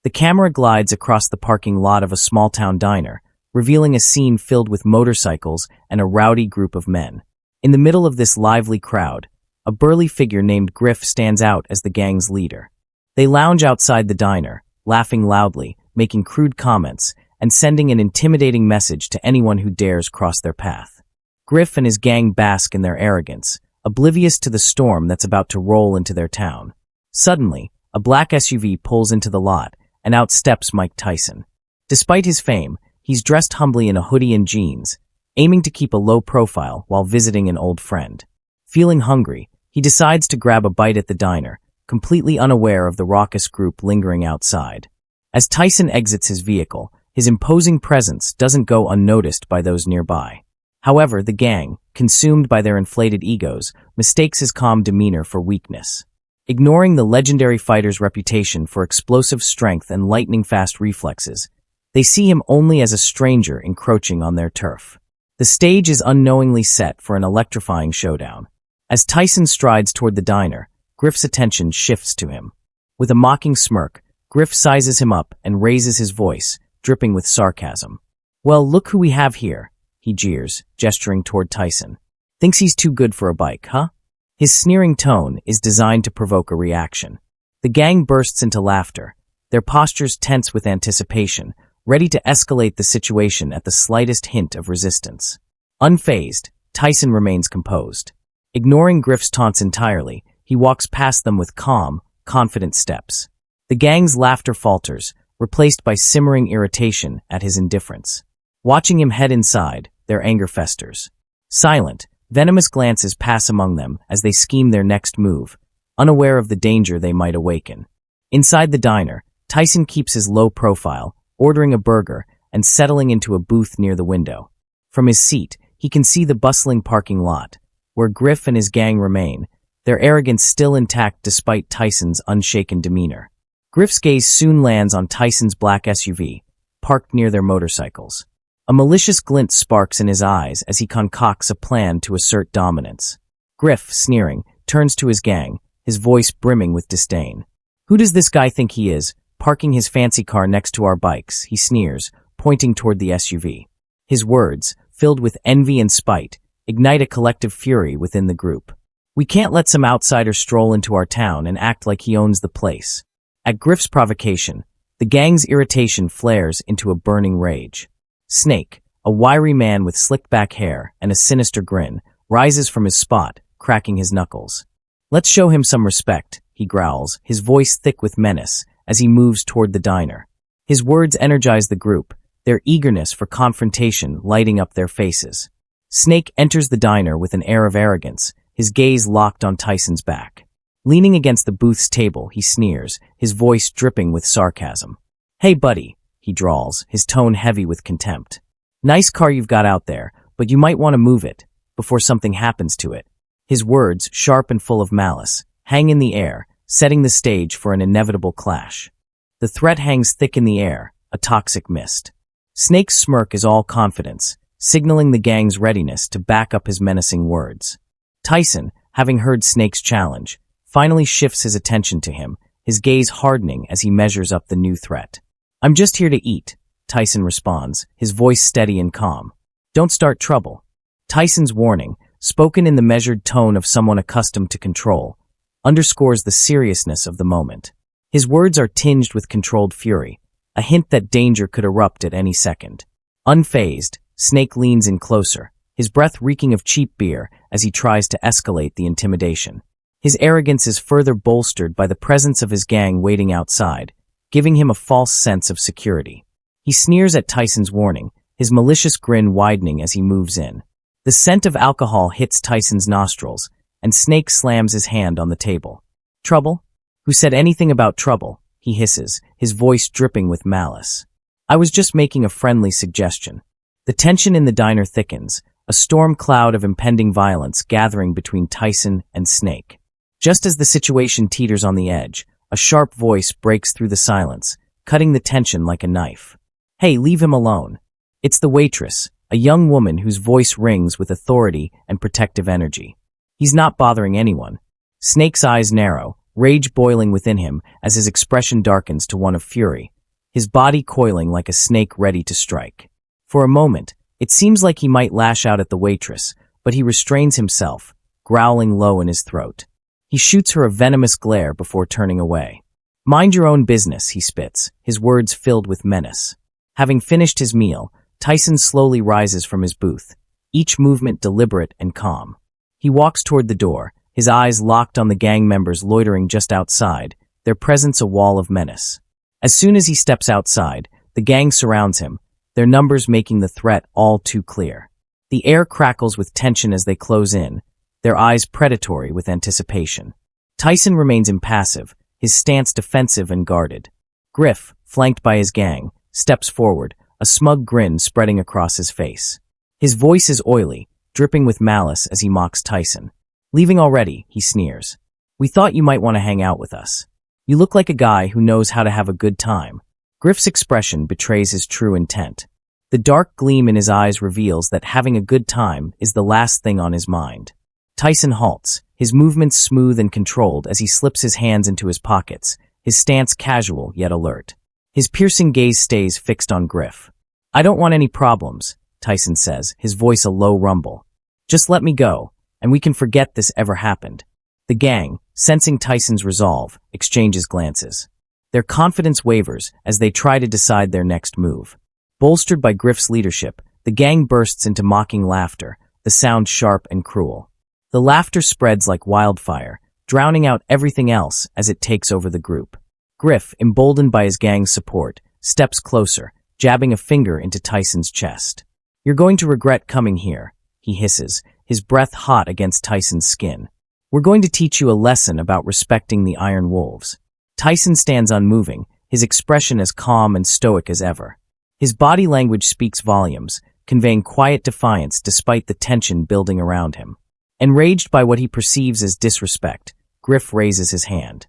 The camera glides across the parking lot of a small-town diner, revealing a scene filled with motorcycles and a rowdy group of men. In the middle of this lively crowd, a burly figure named Griff stands out as the gang's leader. They lounge outside the diner, laughing loudly, making crude comments, and sending an intimidating message to anyone who dares cross their path. Griff and his gang bask in their arrogance, oblivious to the storm that's about to roll into their town. Suddenly, a black SUV pulls into the lot, and out steps Mike Tyson. Despite his fame, he's dressed humbly in a hoodie and jeans, aiming to keep a low profile while visiting an old friend. Feeling hungry, he decides to grab a bite at the diner, completely unaware of the raucous group lingering outside. As Tyson exits his vehicle, his imposing presence doesn't go unnoticed by those nearby. However, the gang, consumed by their inflated egos, mistakes his calm demeanor for weakness. Ignoring the legendary fighter's reputation for explosive strength and lightning-fast reflexes, they see him only as a stranger encroaching on their turf. The stage is unknowingly set for an electrifying showdown. As Tyson strides toward the diner, Griff's attention shifts to him. With a mocking smirk, Griff sizes him up and raises his voice, dripping with sarcasm. "Well, look who we have here," he jeers, gesturing toward Tyson. "Thinks he's too good for a bike, huh?" His sneering tone is designed to provoke a reaction. The gang bursts into laughter, their postures tense with anticipation, ready to escalate the situation at the slightest hint of resistance. Unfazed, Tyson remains composed. Ignoring Griff's taunts entirely, he walks past them with calm, confident steps. The gang's laughter falters, replaced by simmering irritation at his indifference. Watching him head inside, their anger festers. Silent, venomous glances pass among them as they scheme their next move, unaware of the danger they might awaken. Inside the diner, Tyson keeps his low profile, ordering a burger and settling into a booth near the window. From his seat, he can see the bustling parking lot, where Griff and his gang remain, their arrogance still intact despite Tyson's unshaken demeanor. Griff's gaze soon lands on Tyson's black SUV, parked near their motorcycles. A malicious glint sparks in his eyes as he concocts a plan to assert dominance. Griff, sneering, turns to his gang, his voice brimming with disdain. "Who does this guy think he is, parking his fancy car next to our bikes?" he sneers, pointing toward the SUV. His words, filled with envy and spite, ignite a collective fury within the group. "We can't let some outsider stroll into our town and act like he owns the place." At Griff's provocation, the gang's irritation flares into a burning rage. Snake, a wiry man with slicked-back hair and a sinister grin, rises from his spot, cracking his knuckles. "Let's show him some respect," he growls, his voice thick with menace, as he moves toward the diner. His words energize the group, their eagerness for confrontation lighting up their faces. Snake enters the diner with an air of arrogance, his gaze locked on Tyson's back. Leaning against the booth's table, he sneers, his voice dripping with sarcasm. "Hey, buddy," he drawls, his tone heavy with contempt. "Nice car you've got out there, but you might want to move it, before something happens to it." His words, sharp and full of malice, hang in the air, setting the stage for an inevitable clash. The threat hangs thick in the air, a toxic mist. Snake's smirk is all confidence, signaling the gang's readiness to back up his menacing words. Tyson, having heard Snake's challenge, finally shifts his attention to him, his gaze hardening as he measures up the new threat. "I'm just here to eat," Tyson responds, his voice steady and calm. "Don't start trouble." Tyson's warning, spoken in the measured tone of someone accustomed to control, underscores the seriousness of the moment. His words are tinged with controlled fury, a hint that danger could erupt at any second. Unfazed, Snake leans in closer, his breath reeking of cheap beer as he tries to escalate the intimidation. His arrogance is further bolstered by the presence of his gang waiting outside, giving him a false sense of security. He sneers at Tyson's warning, his malicious grin widening as he moves in. The scent of alcohol hits Tyson's nostrils, and Snake slams his hand on the table. "Trouble? Who said anything about trouble?" he hisses, his voice dripping with malice. "I was just making a friendly suggestion." The tension in the diner thickens, a storm cloud of impending violence gathering between Tyson and Snake. Just as the situation teeters on the edge, a sharp voice breaks through the silence, cutting the tension like a knife. "Hey, leave him alone." It's the waitress, a young woman whose voice rings with authority and protective energy. "He's not bothering anyone." Snake's eyes narrow, rage boiling within him as his expression darkens to one of fury, his body coiling like a snake ready to strike. For a moment, it seems like he might lash out at the waitress, but he restrains himself, growling low in his throat. He shoots her a venomous glare before turning away. "Mind your own business," he spits, his words filled with menace. Having finished his meal, Tyson slowly rises from his booth, each movement deliberate and calm. He walks toward the door, his eyes locked on the gang members loitering just outside, their presence a wall of menace. As soon as he steps outside, the gang surrounds him, their numbers making the threat all too clear. The air crackles with tension as they close in, their eyes predatory with anticipation. Tyson remains impassive, his stance defensive and guarded. Griff, flanked by his gang, steps forward, a smug grin spreading across his face. His voice is oily, dripping with malice as he mocks Tyson. "Leaving already," he sneers. "We thought you might want to hang out with us. You look like a guy who knows how to have a good time." Griff's expression betrays his true intent. The dark gleam in his eyes reveals that having a good time is the last thing on his mind. Tyson halts, his movements smooth and controlled as he slips his hands into his pockets, his stance casual yet alert. His piercing gaze stays fixed on Griff. "I don't want any problems," Tyson says, his voice a low rumble. "Just let me go, and we can forget this ever happened." The gang, sensing Tyson's resolve, exchanges glances. Their confidence wavers as they try to decide their next move. Bolstered by Griff's leadership, the gang bursts into mocking laughter, the sound sharp and cruel. The laughter spreads like wildfire, drowning out everything else as it takes over the group. Griff, emboldened by his gang's support, steps closer, jabbing a finger into Tyson's chest. "You're going to regret coming here," he hisses, his breath hot against Tyson's skin. "We're going to teach you a lesson about respecting the Iron Wolves." Tyson stands unmoving, his expression as calm and stoic as ever. His body language speaks volumes, conveying quiet defiance despite the tension building around him. Enraged by what he perceives as disrespect, Griff raises his hand.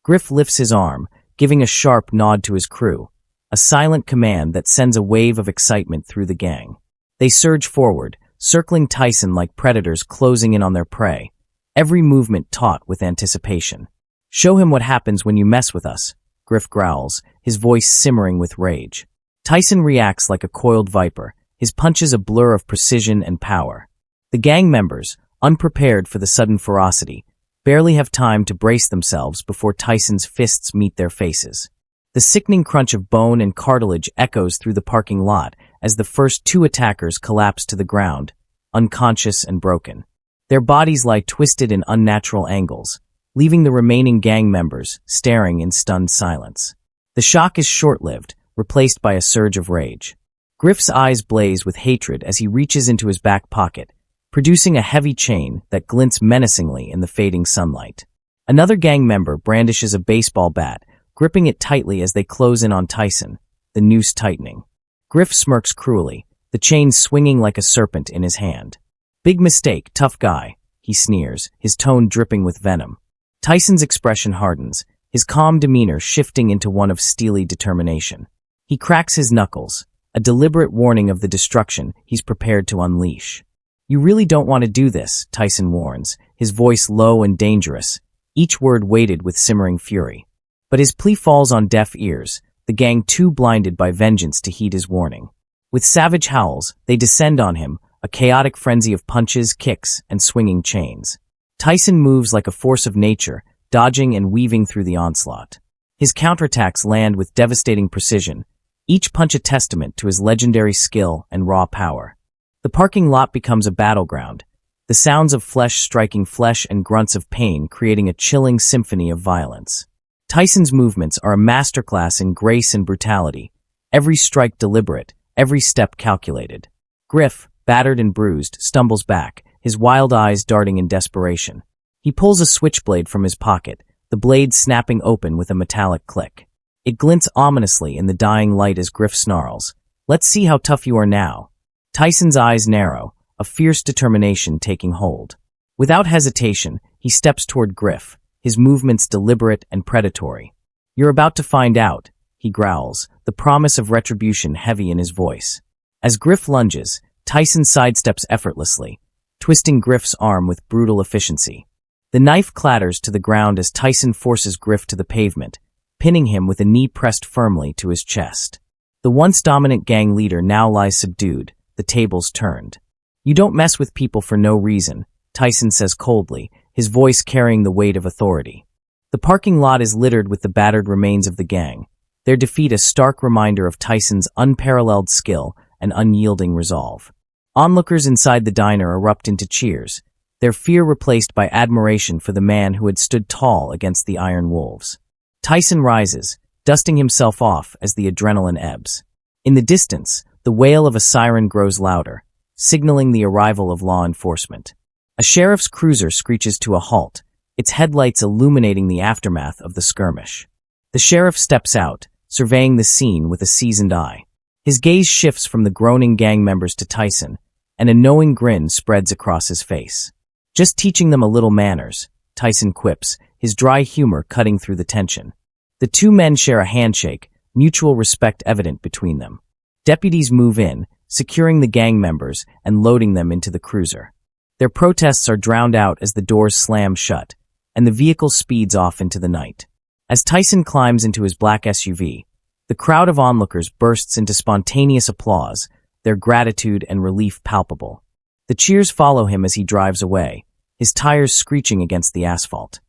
Griff lifts his arm, giving a sharp nod to his crew, a silent command that sends a wave of excitement through the gang. They surge forward, circling Tyson like predators closing in on their prey, every movement taut with anticipation. "Show him what happens when you mess with us," Griff growls, his voice simmering with rage. Tyson reacts like a coiled viper, his punches a blur of precision and power. The gang members, unprepared for the sudden ferocity, barely have time to brace themselves before Tyson's fists meet their faces. The sickening crunch of bone and cartilage echoes through the parking lot as the first two attackers collapse to the ground, unconscious and broken. Their bodies lie twisted in unnatural angles, leaving the remaining gang members staring in stunned silence. The shock is short-lived, replaced by a surge of rage. Griff's eyes blaze with hatred as he reaches into his back pocket, producing a heavy chain that glints menacingly in the fading sunlight. Another gang member brandishes a baseball bat, gripping it tightly as they close in on Tyson, the noose tightening. Griff smirks cruelly, the chain swinging like a serpent in his hand. "Big mistake, tough guy," he sneers, his tone dripping with venom. Tyson's expression hardens, his calm demeanor shifting into one of steely determination. He cracks his knuckles, a deliberate warning of the destruction he's prepared to unleash. "You really don't want to do this," Tyson warns, his voice low and dangerous, each word weighted with simmering fury. But his plea falls on deaf ears, the gang too blinded by vengeance to heed his warning. With savage howls, they descend on him, a chaotic frenzy of punches, kicks, and swinging chains. Tyson moves like a force of nature, dodging and weaving through the onslaught. His counterattacks land with devastating precision, each punch a testament to his legendary skill and raw power. The parking lot becomes a battleground, the sounds of flesh striking flesh and grunts of pain creating a chilling symphony of violence. Tyson's movements are a masterclass in grace and brutality, every strike deliberate, every step calculated. Griff, battered and bruised, stumbles back, his wild eyes darting in desperation. He pulls a switchblade from his pocket, the blade snapping open with a metallic click. It glints ominously in the dying light as Griff snarls, "Let's see how tough you are now." Tyson's eyes narrow, a fierce determination taking hold. Without hesitation, he steps toward Griff, his movements deliberate and predatory. "You're about to find out," he growls, the promise of retribution heavy in his voice. As Griff lunges, Tyson sidesteps effortlessly, twisting Griff's arm with brutal efficiency. The knife clatters to the ground as Tyson forces Griff to the pavement, pinning him with a knee pressed firmly to his chest. The once dominant gang leader now lies subdued, the tables turned. "You don't mess with people for no reason," Tyson says coldly, his voice carrying the weight of authority. The parking lot is littered with the battered remains of the gang, their defeat a stark reminder of Tyson's unparalleled skill and unyielding resolve. Onlookers inside the diner erupt into cheers, their fear replaced by admiration for the man who had stood tall against the Iron Wolves. Tyson rises, dusting himself off as the adrenaline ebbs. In the distance, the wail of a siren grows louder, signaling the arrival of law enforcement. A sheriff's cruiser screeches to a halt, its headlights illuminating the aftermath of the skirmish. The sheriff steps out, surveying the scene with a seasoned eye. His gaze shifts from the groaning gang members to Tyson, and a knowing grin spreads across his face. "Just teaching them a little manners," Tyson quips, his dry humor cutting through the tension. The two men share a handshake, mutual respect evident between them. Deputies move in, securing the gang members and loading them into the cruiser. Their protests are drowned out as the doors slam shut, and the vehicle speeds off into the night. As Tyson climbs into his black SUV, the crowd of onlookers bursts into spontaneous applause, their gratitude and relief palpable. The cheers follow him as he drives away, his tires screeching against the asphalt.